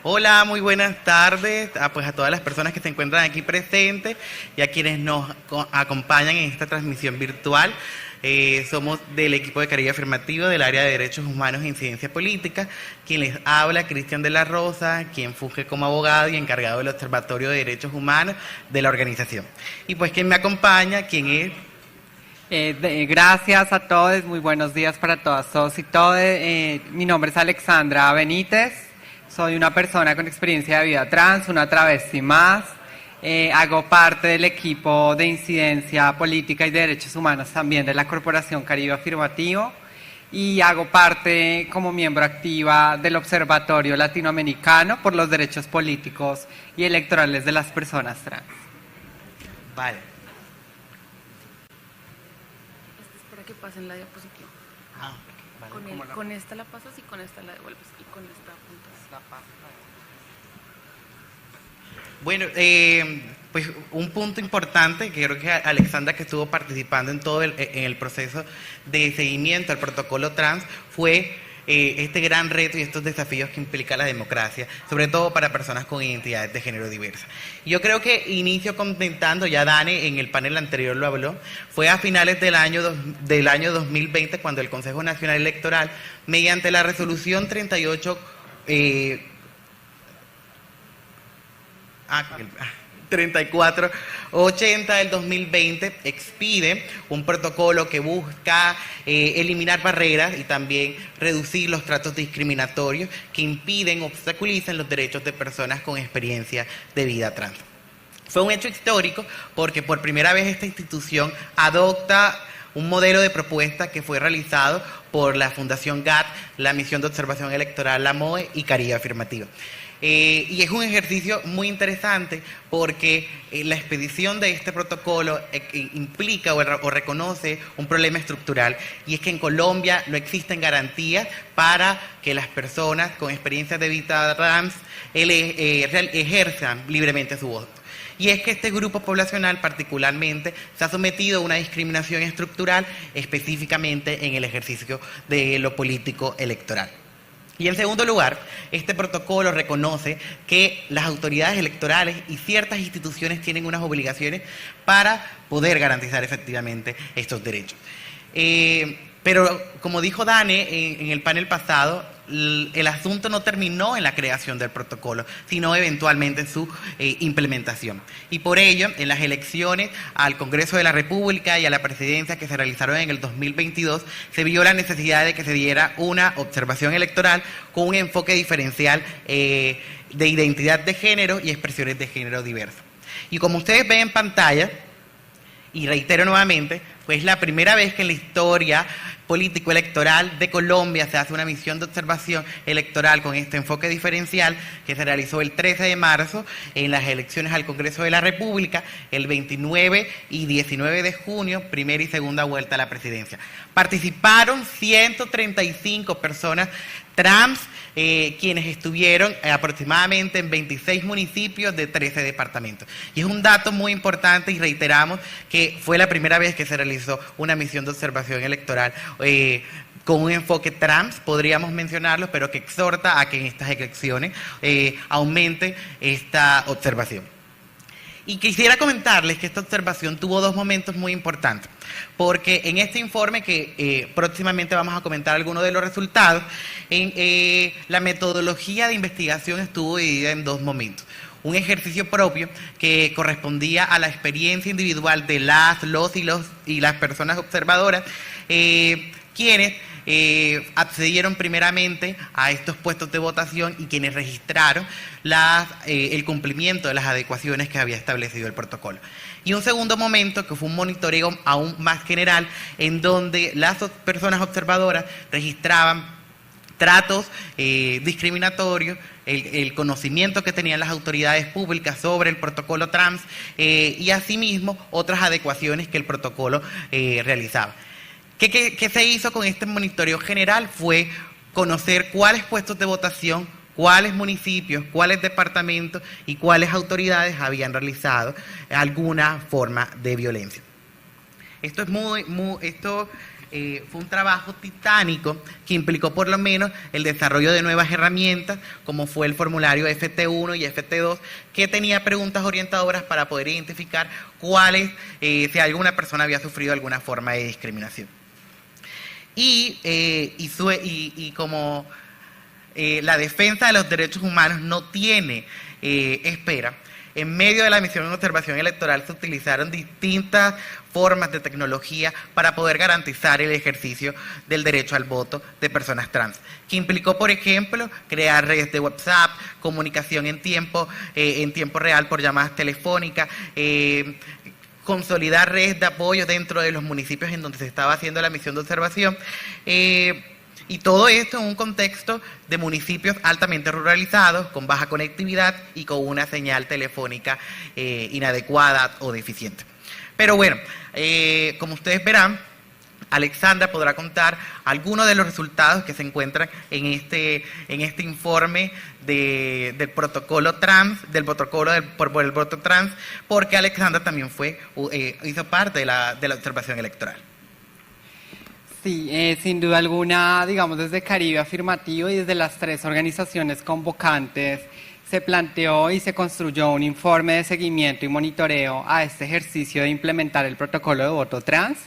Hola, muy buenas tardes pues a todas las personas que se encuentran aquí presentes y a quienes nos acompañan en esta transmisión virtual. Somos del equipo de Caribe Afirmativo del área de Derechos Humanos e Incidencia Política. Quien les habla, Cristian de la Rosa, quien funge como abogado y encargado del Observatorio de Derechos Humanos de la organización. Y pues quien me acompaña, quien es... Gracias a todos, muy buenos días para todas y todos. Mi nombre es Alexandra Benítez. Soy una persona con experiencia de vida trans, una travesti más. Hago parte del equipo de incidencia política y de derechos humanos también de la Corporación Caribe Afirmativo y hago parte como miembro activa del Observatorio Latinoamericano por los Derechos Políticos y Electorales de las Personas Trans. Vale. Espera que pasen la diapositiva. Vale. Con esta la pasas y con esta la devuelves y con esta apuntas. Bueno, pues un punto importante, que creo que Alexandra, que estuvo participando en todo el proceso de seguimiento al protocolo trans, fue este gran reto y estos desafíos que implica la democracia, sobre todo para personas con identidades de género diversas. Yo creo que inicio comentando, ya Dani en el panel anterior lo habló, fue a finales del año 2020 cuando el Consejo Nacional Electoral, mediante la resolución 3480 del 2020 expide un protocolo que busca eliminar barreras y también reducir los tratos discriminatorios que impiden o obstaculizan los derechos de personas con experiencia de vida trans. Fue un hecho histórico porque por primera vez esta institución adopta un modelo de propuesta que fue realizado por la Fundación GATT, la Misión de Observación Electoral, la MOE y Caribe Afirmativo. Y es un ejercicio muy interesante porque la expedición de este protocolo implica o reconoce un problema estructural, y es que en Colombia no existen garantías para que las personas con experiencia de vida trans ejerzan libremente su voto. Y es que este grupo poblacional particularmente se ha sometido a una discriminación estructural, específicamente en el ejercicio de lo político electoral. Y en segundo lugar, este protocolo reconoce que las autoridades electorales y ciertas instituciones tienen unas obligaciones para poder garantizar efectivamente estos derechos. Pero como dijo Dane en el panel pasado, el asunto no terminó en la creación del protocolo, sino eventualmente en su implementación. Y por ello, en las elecciones al Congreso de la República y a la presidencia que se realizaron en el 2022, se vio la necesidad de que se diera una observación electoral con un enfoque diferencial de identidad de género y expresiones de género diversas. Y como ustedes ven en pantalla, y reitero nuevamente, pues la primera vez que en la historia político-electoral de Colombia se hace una misión de observación electoral con este enfoque diferencial, que se realizó el 13 de marzo en las elecciones al Congreso de la República, el 29 y 19 de junio, primera y segunda vuelta a la presidencia. Participaron 135 personas trans, quienes estuvieron aproximadamente en 26 municipios de 13 departamentos. Y es un dato muy importante y reiteramos que fue la primera vez que se realizó una misión de observación electoral con un enfoque trans, podríamos mencionarlo, pero que exhorta a que en estas elecciones aumente esta observación. Y quisiera comentarles que esta observación tuvo dos momentos muy importantes, porque en este informe que próximamente vamos a comentar algunos de los resultados, la metodología de investigación estuvo dividida en dos momentos. Un ejercicio propio que correspondía a la experiencia individual de los y las personas observadoras, quienes accedieron primeramente a estos puestos de votación y quienes registraron el cumplimiento de las adecuaciones que había establecido el protocolo. Y un segundo momento que fue un monitoreo aún más general, en donde las personas observadoras registraban tratos discriminatorios, el conocimiento que tenían las autoridades públicas sobre el protocolo trans y asimismo otras adecuaciones que el protocolo realizaba. ¿Qué se hizo con este monitoreo general? Fue conocer cuáles puestos de votación, cuáles municipios, cuáles departamentos y cuáles autoridades habían realizado alguna forma de violencia. Esto fue un trabajo titánico que implicó por lo menos el desarrollo de nuevas herramientas, como fue el formulario FT1 y FT2, que tenía preguntas orientadoras para poder identificar si alguna persona había sufrido alguna forma de discriminación. Como la defensa de los derechos humanos no tiene espera, en medio de la misión de observación electoral se utilizaron distintas formas de tecnología para poder garantizar el ejercicio del derecho al voto de personas trans, que implicó, por ejemplo, crear redes de WhatsApp, comunicación en tiempo real por llamadas telefónicas, consolidar redes de apoyo dentro de los municipios en donde se estaba haciendo la misión de observación, y todo esto en un contexto de municipios altamente ruralizados, con baja conectividad y con una señal telefónica inadecuada o deficiente. Pero bueno, como ustedes verán, Alexandra podrá contar algunos de los resultados que se encuentran en este informe del protocolo trans, por el voto trans, porque Alexandra también hizo parte de la observación electoral. Sí, sin duda alguna, digamos, desde Caribe Afirmativo y desde las 3 organizaciones convocantes se planteó y se construyó un informe de seguimiento y monitoreo a este ejercicio de implementar el protocolo de voto trans.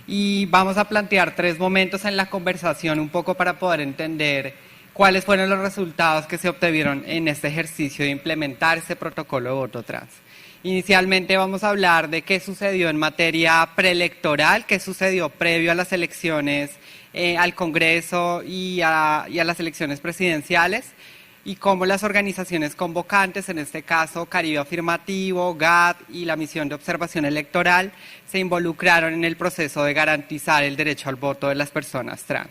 Y vamos a plantear 3 momentos en la conversación un poco para poder entender cuáles fueron los resultados que se obtuvieron en este ejercicio de implementar este protocolo de voto trans. Inicialmente vamos a hablar de qué sucedió en materia preelectoral, qué sucedió previo a las elecciones al Congreso y a las elecciones presidenciales, y cómo las organizaciones convocantes, en este caso Caribe Afirmativo, GAD y la Misión de Observación Electoral, se involucraron en el proceso de garantizar el derecho al voto de las personas trans.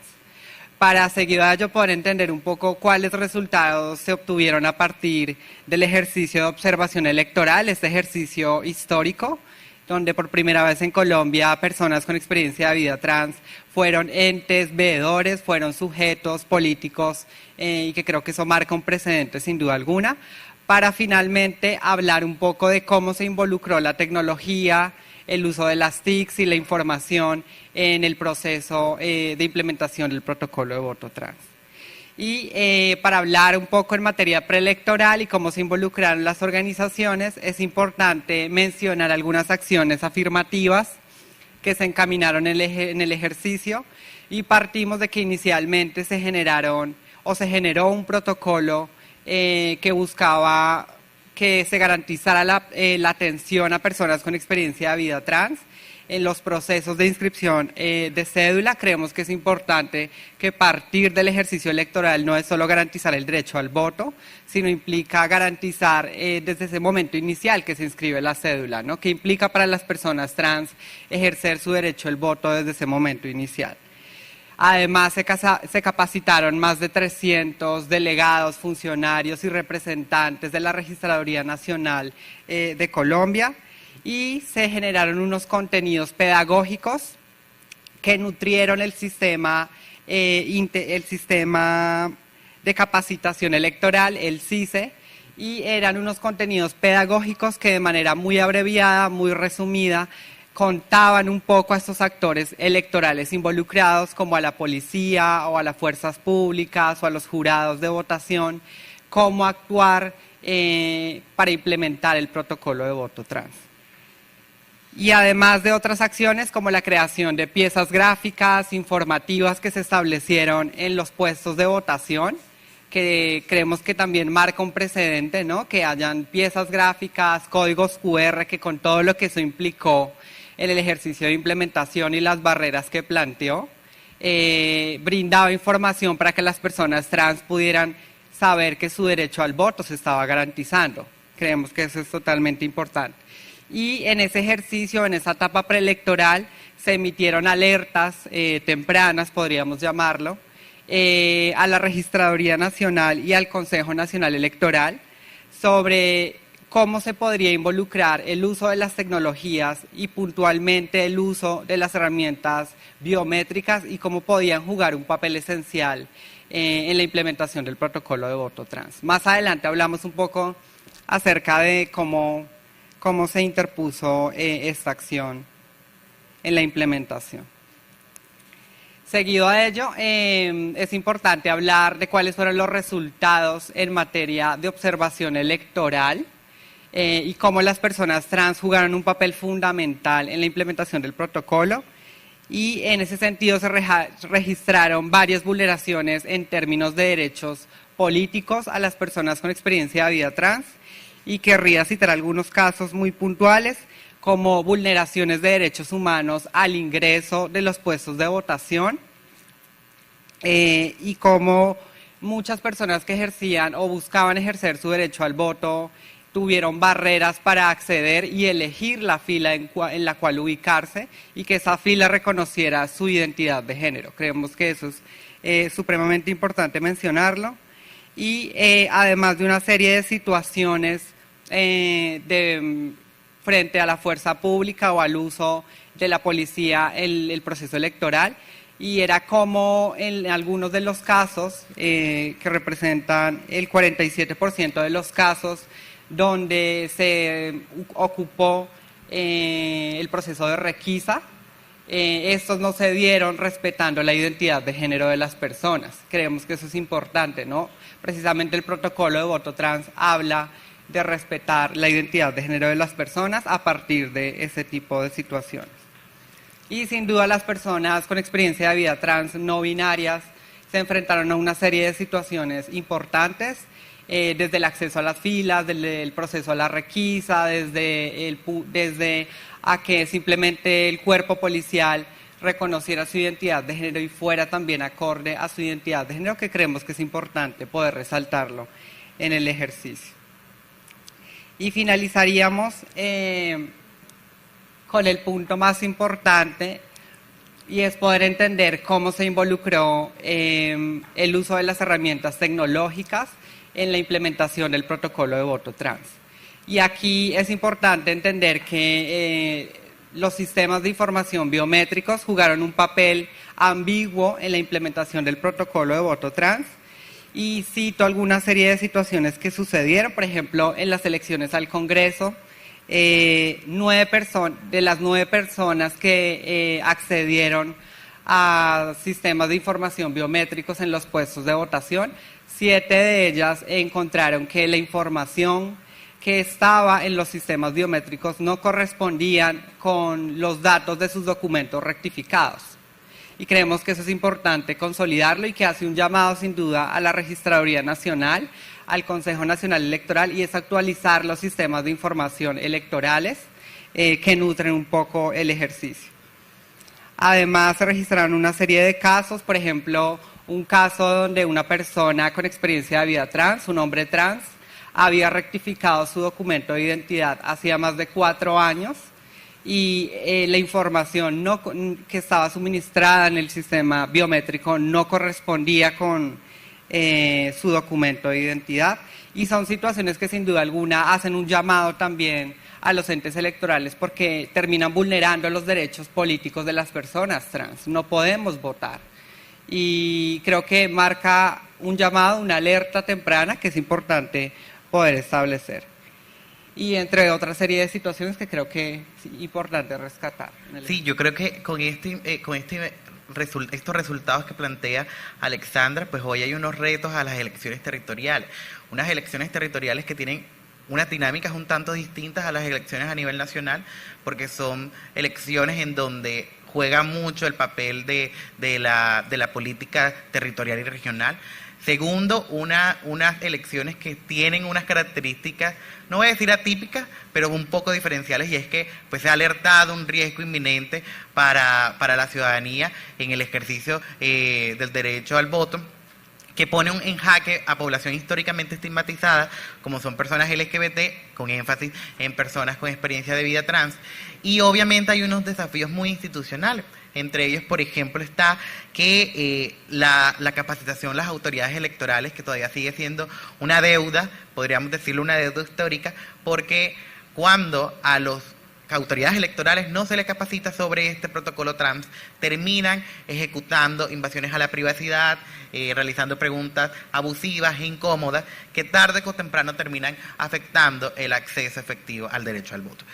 Para seguido a ello poder entender un poco cuáles resultados se obtuvieron a partir del ejercicio de observación electoral, este ejercicio histórico, donde por primera vez en Colombia personas con experiencia de vida trans fueron entes veedores, fueron sujetos políticos, y que creo que eso marca un precedente sin duda alguna, para finalmente hablar un poco de cómo se involucró la tecnología, el uso de las TICs y la información en el proceso de implementación del protocolo de voto trans. Y para hablar un poco en materia preelectoral y cómo se involucraron las organizaciones, es importante mencionar algunas acciones afirmativas que se encaminaron en el ejercicio, y partimos de que inicialmente se generó un protocolo que buscaba que se garantizara la atención a personas con experiencia de vida trans en los procesos de inscripción de cédula. Creemos que es importante que partir del ejercicio electoral no es solo garantizar el derecho al voto, sino implica garantizar desde ese momento inicial que se inscribe la cédula, ¿no? Que implica para las personas trans ejercer su derecho al voto desde ese momento inicial. Además, se capacitaron más de 300 delegados, funcionarios y representantes de la Registraduría Nacional de Colombia, y se generaron unos contenidos pedagógicos que nutrieron el sistema de capacitación electoral, el CICE, y eran unos contenidos pedagógicos que de manera muy abreviada, muy resumida, contaban un poco a estos actores electorales involucrados, como a la policía o a las fuerzas públicas o a los jurados de votación, cómo actuar para implementar el protocolo de voto trans. Y además de otras acciones como la creación de piezas gráficas, informativas que se establecieron en los puestos de votación, que creemos que también marca un precedente, ¿no? Que hayan piezas gráficas, códigos QR, que con todo lo que eso implicó en el ejercicio de implementación y las barreras que planteó, brindaba información para que las personas trans pudieran saber que su derecho al voto se estaba garantizando. Creemos que eso es totalmente importante. Y en ese ejercicio, en esa etapa preelectoral, se emitieron alertas tempranas, podríamos llamarlo, a la Registraduría Nacional y al Consejo Nacional Electoral sobre cómo se podría involucrar el uso de las tecnologías y puntualmente el uso de las herramientas biométricas y cómo podían jugar un papel esencial en la implementación del protocolo de voto trans. Más adelante hablamos un poco acerca de cómo se interpuso esta acción en la implementación. Seguido a ello, es importante hablar de cuáles fueron los resultados en materia de observación electoral y cómo las personas trans jugaron un papel fundamental en la implementación del protocolo. Y en ese sentido se registraron varias vulneraciones en términos de derechos políticos a las personas con experiencia de vida trans, y querría citar algunos casos muy puntuales, como vulneraciones de derechos humanos al ingreso de los puestos de votación, y como muchas personas que ejercían o buscaban ejercer su derecho al voto tuvieron barreras para acceder y elegir la fila en la cual ubicarse, y que esa fila reconociera su identidad de género. Creemos que eso es supremamente importante mencionarlo. Y además de una serie de situaciones frente a la fuerza pública o al uso de la policía en el proceso electoral, y era como en algunos de los casos, que representan el 47% de los casos, donde se ocupó el proceso de requisa, estos no se dieron respetando la identidad de género de las personas. Creemos que eso es importante, ¿no? Precisamente el protocolo de voto trans habla de respetar la identidad de género de las personas a partir de ese tipo de situaciones. Y sin duda las personas con experiencia de vida trans no binarias se enfrentaron a una serie de situaciones importantes, desde el acceso a las filas, desde el proceso a la requisa, desde a que simplemente el cuerpo policial reconociera su identidad de género y fuera también acorde a su identidad de género, que creemos que es importante poder resaltarlo en el ejercicio. Y finalizaríamos con el punto más importante, y es poder entender cómo se involucró el uso de las herramientas tecnológicas en la implementación del protocolo de voto trans. Y aquí es importante entender que los sistemas de información biométricos jugaron un papel ambiguo en la implementación del protocolo de voto trans, y cito alguna serie de situaciones que sucedieron. Por ejemplo, en las elecciones al Congreso, de las 9 personas que accedieron a sistemas de información biométricos en los puestos de votación, 7 de ellas encontraron que la información que estaba en los sistemas biométricos no correspondían con los datos de sus documentos rectificados. Y creemos que eso es importante consolidarlo, y que hace un llamado sin duda a la Registraduría Nacional, al Consejo Nacional Electoral, y es actualizar los sistemas de información electorales que nutren un poco el ejercicio. Además, se registraron una serie de casos, por ejemplo, un caso donde una persona con experiencia de vida trans, un hombre trans, había rectificado su documento de identidad hacía más de 4 años, y la información que estaba suministrada en el sistema biométrico no correspondía con su documento de identidad. Y son situaciones que sin duda alguna hacen un llamado también a los entes electorales, porque terminan vulnerando los derechos políticos de las personas trans. No podemos votar. Y creo que marca un llamado, una alerta temprana que es importante poder establecer. Y entre otra serie de situaciones que creo que es importante rescatar. Sí, yo creo que con estos resultados que plantea Alexandra, pues hoy hay unos retos a las elecciones territoriales. Unas elecciones territoriales que tienen unas dinámicas un tanto distintas a las elecciones a nivel nacional, porque son elecciones en donde juega mucho el papel de la política territorial y regional. Segundo, unas elecciones que tienen unas características, no voy a decir atípicas, pero un poco diferenciales, y es que pues se ha alertado un riesgo inminente para la ciudadanía en el ejercicio del derecho al voto, que pone en jaque a población históricamente estigmatizada, como son personas LGBT, con énfasis en personas con experiencia de vida trans. Y obviamente hay unos desafíos muy institucionales. Entre ellos, por ejemplo, está que la capacitación, las autoridades electorales, que todavía sigue siendo una deuda, podríamos decirlo una deuda histórica, porque cuando a las autoridades electorales no se les capacita sobre este protocolo trans, terminan ejecutando invasiones a la privacidad, realizando preguntas abusivas e incómodas, que tarde o temprano terminan afectando el acceso efectivo al derecho al voto.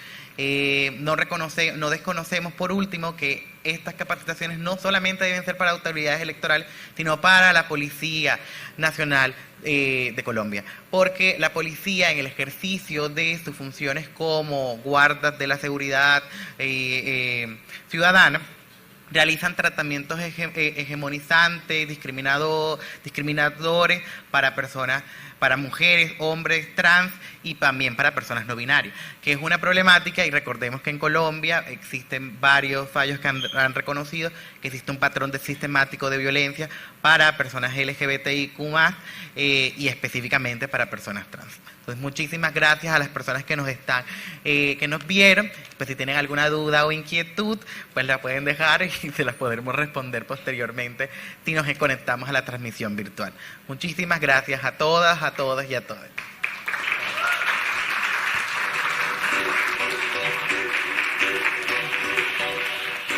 No desconocemos, por último, que estas capacitaciones no solamente deben ser para autoridades electorales, sino para la Policía Nacional de Colombia, porque la policía, en el ejercicio de sus funciones como guardas de la seguridad ciudadana, realizan tratamientos hegemonizantes, discriminadores para personas, para mujeres, hombres, trans y también para personas no binarias, que es una problemática. Y recordemos que en Colombia existen varios fallos que han reconocido que existe un patrón sistemático de violencia para personas LGBTIQ+, y específicamente para personas trans. Entonces, muchísimas gracias a las personas que nos vieron. Pues si tienen alguna duda o inquietud, pues la pueden dejar y se las podremos responder posteriormente si nos conectamos a la transmisión virtual. Muchísimas gracias a todas, a todos y a todas.